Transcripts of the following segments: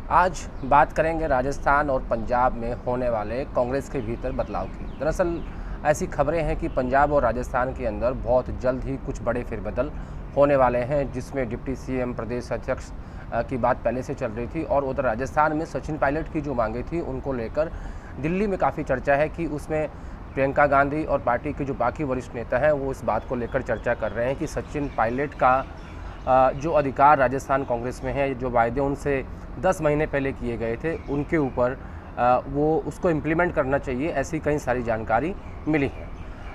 आज बात करेंगे राजस्थान और पंजाब में होने वाले कांग्रेस के भीतर बदलाव की। दरअसल ऐसी खबरें हैं कि पंजाब और राजस्थान के अंदर बहुत जल्द ही कुछ बड़े फेरबदल होने वाले हैं, जिसमें डिप्टी सीएम, प्रदेश अध्यक्ष की बात पहले से चल रही थी। और उधर राजस्थान में सचिन पायलट की जो मांगे थी उनको लेकर दिल्ली में काफ़ी चर्चा है कि उसमें प्रियंका गांधी और पार्टी के जो बाकी वरिष्ठ नेता हैं वो इस बात को लेकर चर्चा कर रहे हैं कि सचिन पायलट का जो अधिकार राजस्थान कांग्रेस में है, जो वायदे उनसे 10 महीने पहले किए गए थे उनके ऊपर वो उसको इम्प्लीमेंट करना चाहिए, ऐसी कई सारी जानकारी मिली है।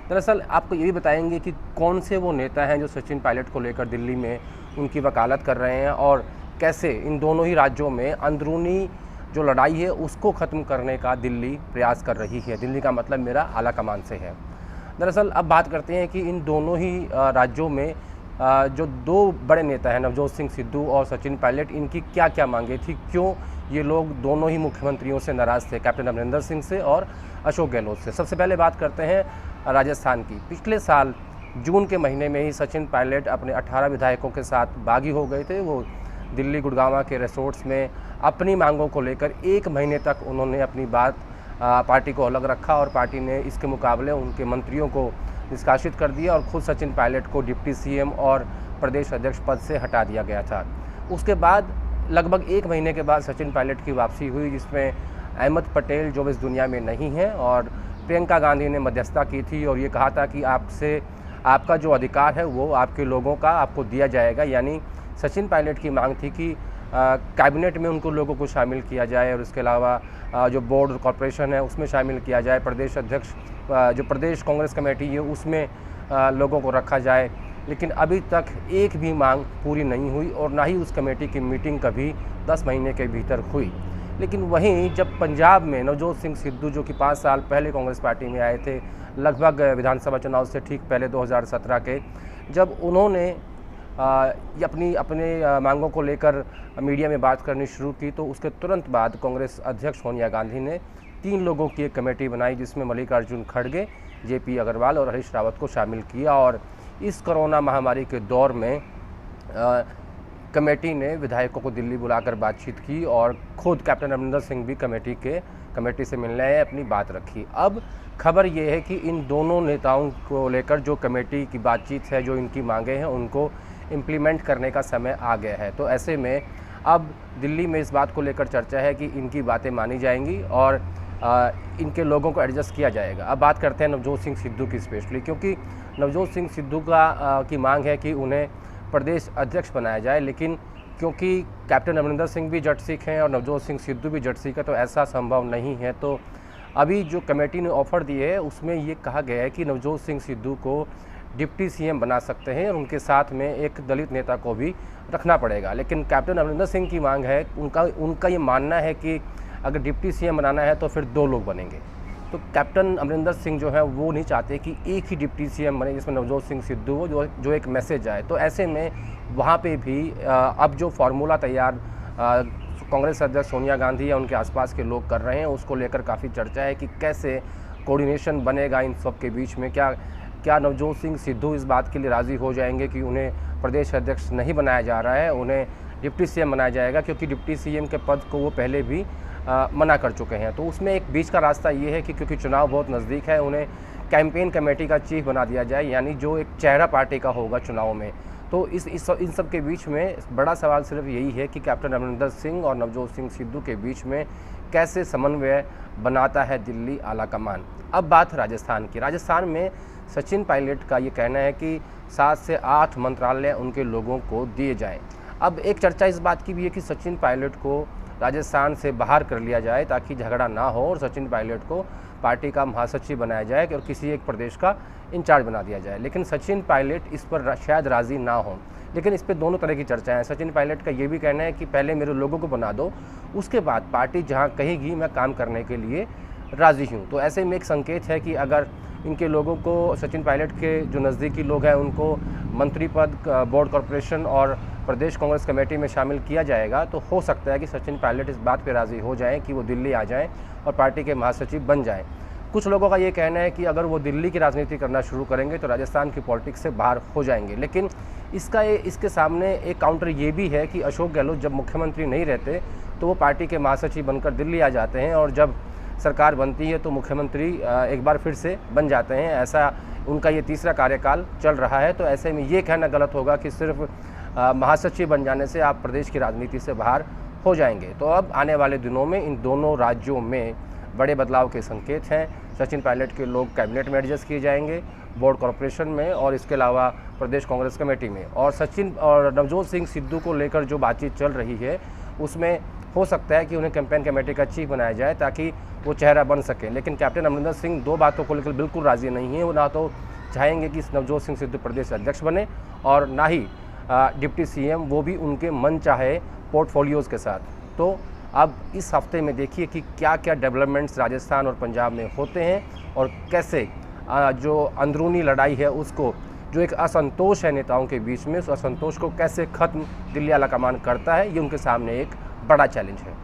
दरअसल आपको ये भी बताएंगे कि कौन से वो नेता हैं जो सचिन पायलट को लेकर दिल्ली में उनकी वकालत कर रहे हैं और कैसे इन दोनों ही राज्यों में अंदरूनी जो लड़ाई है उसको ख़त्म करने का दिल्ली प्रयास कर रही है। दिल्ली का मतलब मेरा आला कमान से है। दरअसल अब बात करते हैं कि इन दोनों ही राज्यों में जो दो बड़े नेता हैं, नवजोत सिंह सिद्धू और सचिन पायलट, इनकी क्या क्या मांगे थी, क्यों ये लोग दोनों ही मुख्यमंत्रियों से नाराज़ थे, कैप्टन अमरिंदर सिंह से और अशोक गहलोत से। सबसे पहले बात करते हैं राजस्थान की। पिछले साल जून के महीने में ही सचिन पायलट अपने 18 विधायकों के साथ बागी हो गए थे। वो दिल्ली गुड़गांव के रिसोर्ट्स में अपनी मांगों को लेकर 1 महीने तक उन्होंने अपनी बात पार्टी को अलग रखा और पार्टी ने इसके मुकाबले उनके मंत्रियों को निष्कासित कर दिया और खुद सचिन पायलट को डिप्टी सीएम और प्रदेश अध्यक्ष पद से हटा दिया गया था। उसके बाद लगभग 1 महीने के बाद सचिन पायलट की वापसी हुई, जिसमें अहमद पटेल जो इस दुनिया में नहीं है और प्रियंका गांधी ने मध्यस्थता की थी और ये कहा था कि आपसे आपका जो अधिकार है वो आपके लोगों का आपको दिया जाएगा। यानी सचिन पायलट की मांग थी कि कैबिनेट में उनको लोगों को शामिल किया जाए और इसके अलावा जो बोर्ड और कॉरपोरेशन है उसमें शामिल किया जाए, प्रदेश अध्यक्ष जो प्रदेश कांग्रेस कमेटी है उसमें लोगों को रखा जाए। लेकिन अभी तक एक भी मांग पूरी नहीं हुई और ना ही उस कमेटी की मीटिंग कभी 10 महीने के भीतर हुई। लेकिन वहीं जब पंजाब में नवजोत सिंह सिद्धू जो कि 5 साल पहले कांग्रेस पार्टी में आए थे, लगभग विधानसभा चुनाव से ठीक पहले 2017 के, जब उन्होंने अपने मांगों को लेकर मीडिया में बात करनी शुरू की तो उसके तुरंत बाद कांग्रेस अध्यक्ष सोनिया गांधी ने 3 लोगों की एक कमेटी बनाई, जिसमें मल्लिकार्जुन खड़गे, जेपी अग्रवाल और हरीश रावत को शामिल किया। और इस कोरोना महामारी के दौर में कमेटी ने विधायकों को दिल्ली बुलाकर बातचीत की और खुद कैप्टन अमरिंदर सिंह भी कमेटी से मिलने आए, अपनी बात रखी। अब खबर ये है कि इन दोनों नेताओं को लेकर जो कमेटी की बातचीत है, जो इनकी मांगे हैं, उनको इम्प्लीमेंट करने का समय आ गया है। तो ऐसे में अब दिल्ली में इस बात को लेकर चर्चा है कि इनकी बातें मानी जाएंगी और इनके लोगों को एडजस्ट किया जाएगा। अब बात करते हैं नवजोत सिंह सिद्धू की स्पेशली, क्योंकि नवजोत सिंह सिद्धू की मांग है कि उन्हें प्रदेश अध्यक्ष बनाया जाए। लेकिन क्योंकि कैप्टन अमरिंदर सिंह भी जट सिख हैं और नवजोत सिंह सिद्धू भी जट सिख है, तो ऐसा संभव नहीं है। तो अभी जो कमेटी ने ऑफर दी है उसमें ये कहा गया है कि नवजोत सिंह सिद्धू को डिप्टी सीएम बना सकते हैं और उनके साथ में एक दलित नेता को भी रखना पड़ेगा। लेकिन कैप्टन अमरिंदर सिंह की मांग है, उनका ये मानना है कि अगर डिप्टी सीएम बनाना है तो फिर 2 लोग बनेंगे। तो कैप्टन अमरिंदर सिंह जो है वो नहीं चाहते कि एक ही डिप्टी सीएम बने जिसमें नवजोत सिंह सिद्धू हो, जो एक मैसेज आए। तो ऐसे में वहाँ पे भी अब जो फार्मूला तैयार कांग्रेस अध्यक्ष सोनिया गांधी या उनके आसपास के लोग कर रहे हैं उसको लेकर काफ़ी चर्चा है कि कैसे कोऑर्डिनेशन बनेगा इन सब के बीच में। क्या नवजोत सिंह सिद्धू इस बात के लिए राज़ी हो जाएंगे कि उन्हें प्रदेश अध्यक्ष नहीं बनाया जा रहा है, उन्हें डिप्टी सीएम बनाया जाएगा, क्योंकि डिप्टी सीएम के पद को वो पहले भी मना कर चुके हैं। तो उसमें एक बीच का रास्ता ये है कि क्योंकि चुनाव बहुत नज़दीक है, उन्हें कैंपेन कमेटी का चीफ बना दिया जाए, यानी जो एक चेहरा पार्टी का होगा चुनाव में। तो इन सब के बीच में बड़ा सवाल सिर्फ यही है कि कैप्टन अमरिंदर सिंह और नवजोत सिंह सिद्धू के बीच में कैसे समन्वय बनाता है दिल्ली आला कमान। अब बात राजस्थान की। राजस्थान में सचिन पायलट का ये कहना है कि 7 से 8 मंत्रालय उनके लोगों को दिए जाएं। अब एक चर्चा इस बात की भी है कि सचिन पायलट को राजस्थान से बाहर कर लिया जाए ताकि झगड़ा ना हो और सचिन पायलट को पार्टी का महासचिव बनाया जाए और किसी एक प्रदेश का इंचार्ज बना दिया जाए। लेकिन सचिन पायलट इस पर शायद राज़ी ना हो। लेकिन इस पर दोनों तरह की चर्चाएं हैं। सचिन पायलट का ये भी कहना है कि पहले मेरे लोगों को बना दो, उसके बाद पार्टी जहां कहेगी मैं काम करने के लिए राज़ी हूं। तो ऐसे में एक संकेत है कि अगर इनके लोगों को, सचिन पायलट के जो नज़दीकी लोग हैं, उनको मंत्री पद, बोर्ड कॉरपोरेशन और प्रदेश कांग्रेस कमेटी में शामिल किया जाएगा, तो हो सकता है कि सचिन पायलट इस बात पर राज़ी हो जाएँ कि वो दिल्ली आ जाएँ और पार्टी के महासचिव बन जाएँ। कुछ लोगों का ये कहना है कि अगर वो दिल्ली की राजनीति करना शुरू करेंगे तो राजस्थान की पॉलिटिक्स से बाहर हो जाएंगे। लेकिन इसके सामने एक काउंटर ये भी है कि अशोक गहलोत जब मुख्यमंत्री नहीं रहते तो वो पार्टी के महासचिव बनकर दिल्ली आ जाते हैं, और जब सरकार बनती है तो मुख्यमंत्री एक बार फिर से बन जाते हैं। ऐसा उनका ये तीसरा कार्यकाल चल रहा है। तो ऐसे में ये कहना गलत होगा कि सिर्फ महासचिव बन जाने से आप प्रदेश की राजनीति से बाहर हो जाएंगे। तो अब आने वाले दिनों में इन दोनों राज्यों में बड़े बदलाव के संकेत हैं। सचिन पायलट के लोग कैबिनेट में एडजस्ट किए जाएंगे, बोर्ड कॉरपोरेशन में, और इसके अलावा प्रदेश कांग्रेस कमेटी में। और सचिन और नवजोत सिंह सिद्धू को लेकर जो बातचीत चल रही है उसमें हो सकता है कि उन्हें कैंपेन कमेटी का चीफ बनाया जाए ताकि वो चेहरा बन सके। लेकिन कैप्टन अमरिंदर सिंह दो बातों को लेकर बिल्कुल राज़ी नहीं है। वो ना तो चाहेंगे कि नवजोत सिंह सिद्धू प्रदेश अध्यक्ष बने, और ना ही डिप्टी सीएम, वो भी उनके मन चाहे पोर्टफोलियोज़ के साथ। तो अब इस हफ्ते में देखिए कि क्या क्या डेवलपमेंट्स राजस्थान और पंजाब में होते हैं, और कैसे जो अंदरूनी लड़ाई है उसको, जो एक असंतोष है नेताओं के बीच में, उस असंतोष को कैसे ख़त्म दिल्ली आला कमान करता है, ये उनके सामने एक बड़ा चैलेंज है।